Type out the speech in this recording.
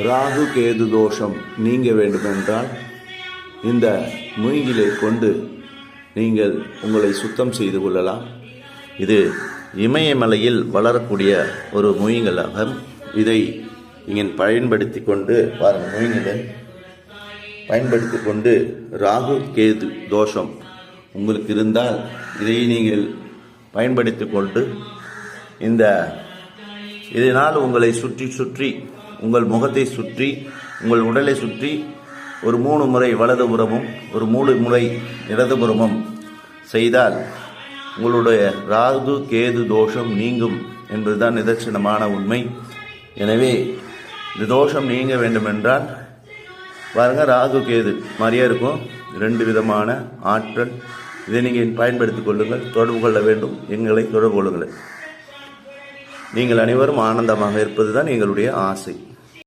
ராகு கேது தோஷம் நீங்க வேண்டுமென்றால் இந்த மூங்கிலை கொண்டு நீங்கள் உங்களை சுத்தம் செய்து கொள்ளலாம். இது இமயமலையில் வளரக்கூடிய ஒரு மூங்கிலாகும். இதை நீங்கள் பயன்படுத்தி கொண்டு பாருங்கள், மூங்கிலை பயன்படுத்தி கொண்டு ராகு கேது தோஷம் உங்களுக்கு இருந்தால் இதை நீங்கள் பயன்படுத்தி கொண்டு இதனால் உங்களை சுற்றி சுற்றி உங்கள் முகத்தை சுற்றி உங்கள் உடலை சுற்றி ஒரு 3 முறை வலதுபுறமும் ஒரு 3 முறை இடதுபுறமும் செய்தால் உங்களுடைய ராகு கேது தோஷம் நீங்கும் என்பதுதான் நிதர்சனமான உண்மை. எனவே இந்த தோஷம் நீங்க வேண்டுமென்றால் பாருங்கள், ராகு கேது மாதிரியே இருக்கும், 2 விதமான ஆற்றல். இதை நீங்கள் பயன்படுத்திக் கொள்ளுங்கள். தொடர்பு கொள்ள வேண்டும், எங்களை தொடர்பு கொள்ளுங்கள். நீங்கள் அனைவரும் ஆனந்தமாக இருப்பதுதான் எங்களுடைய ஆசை.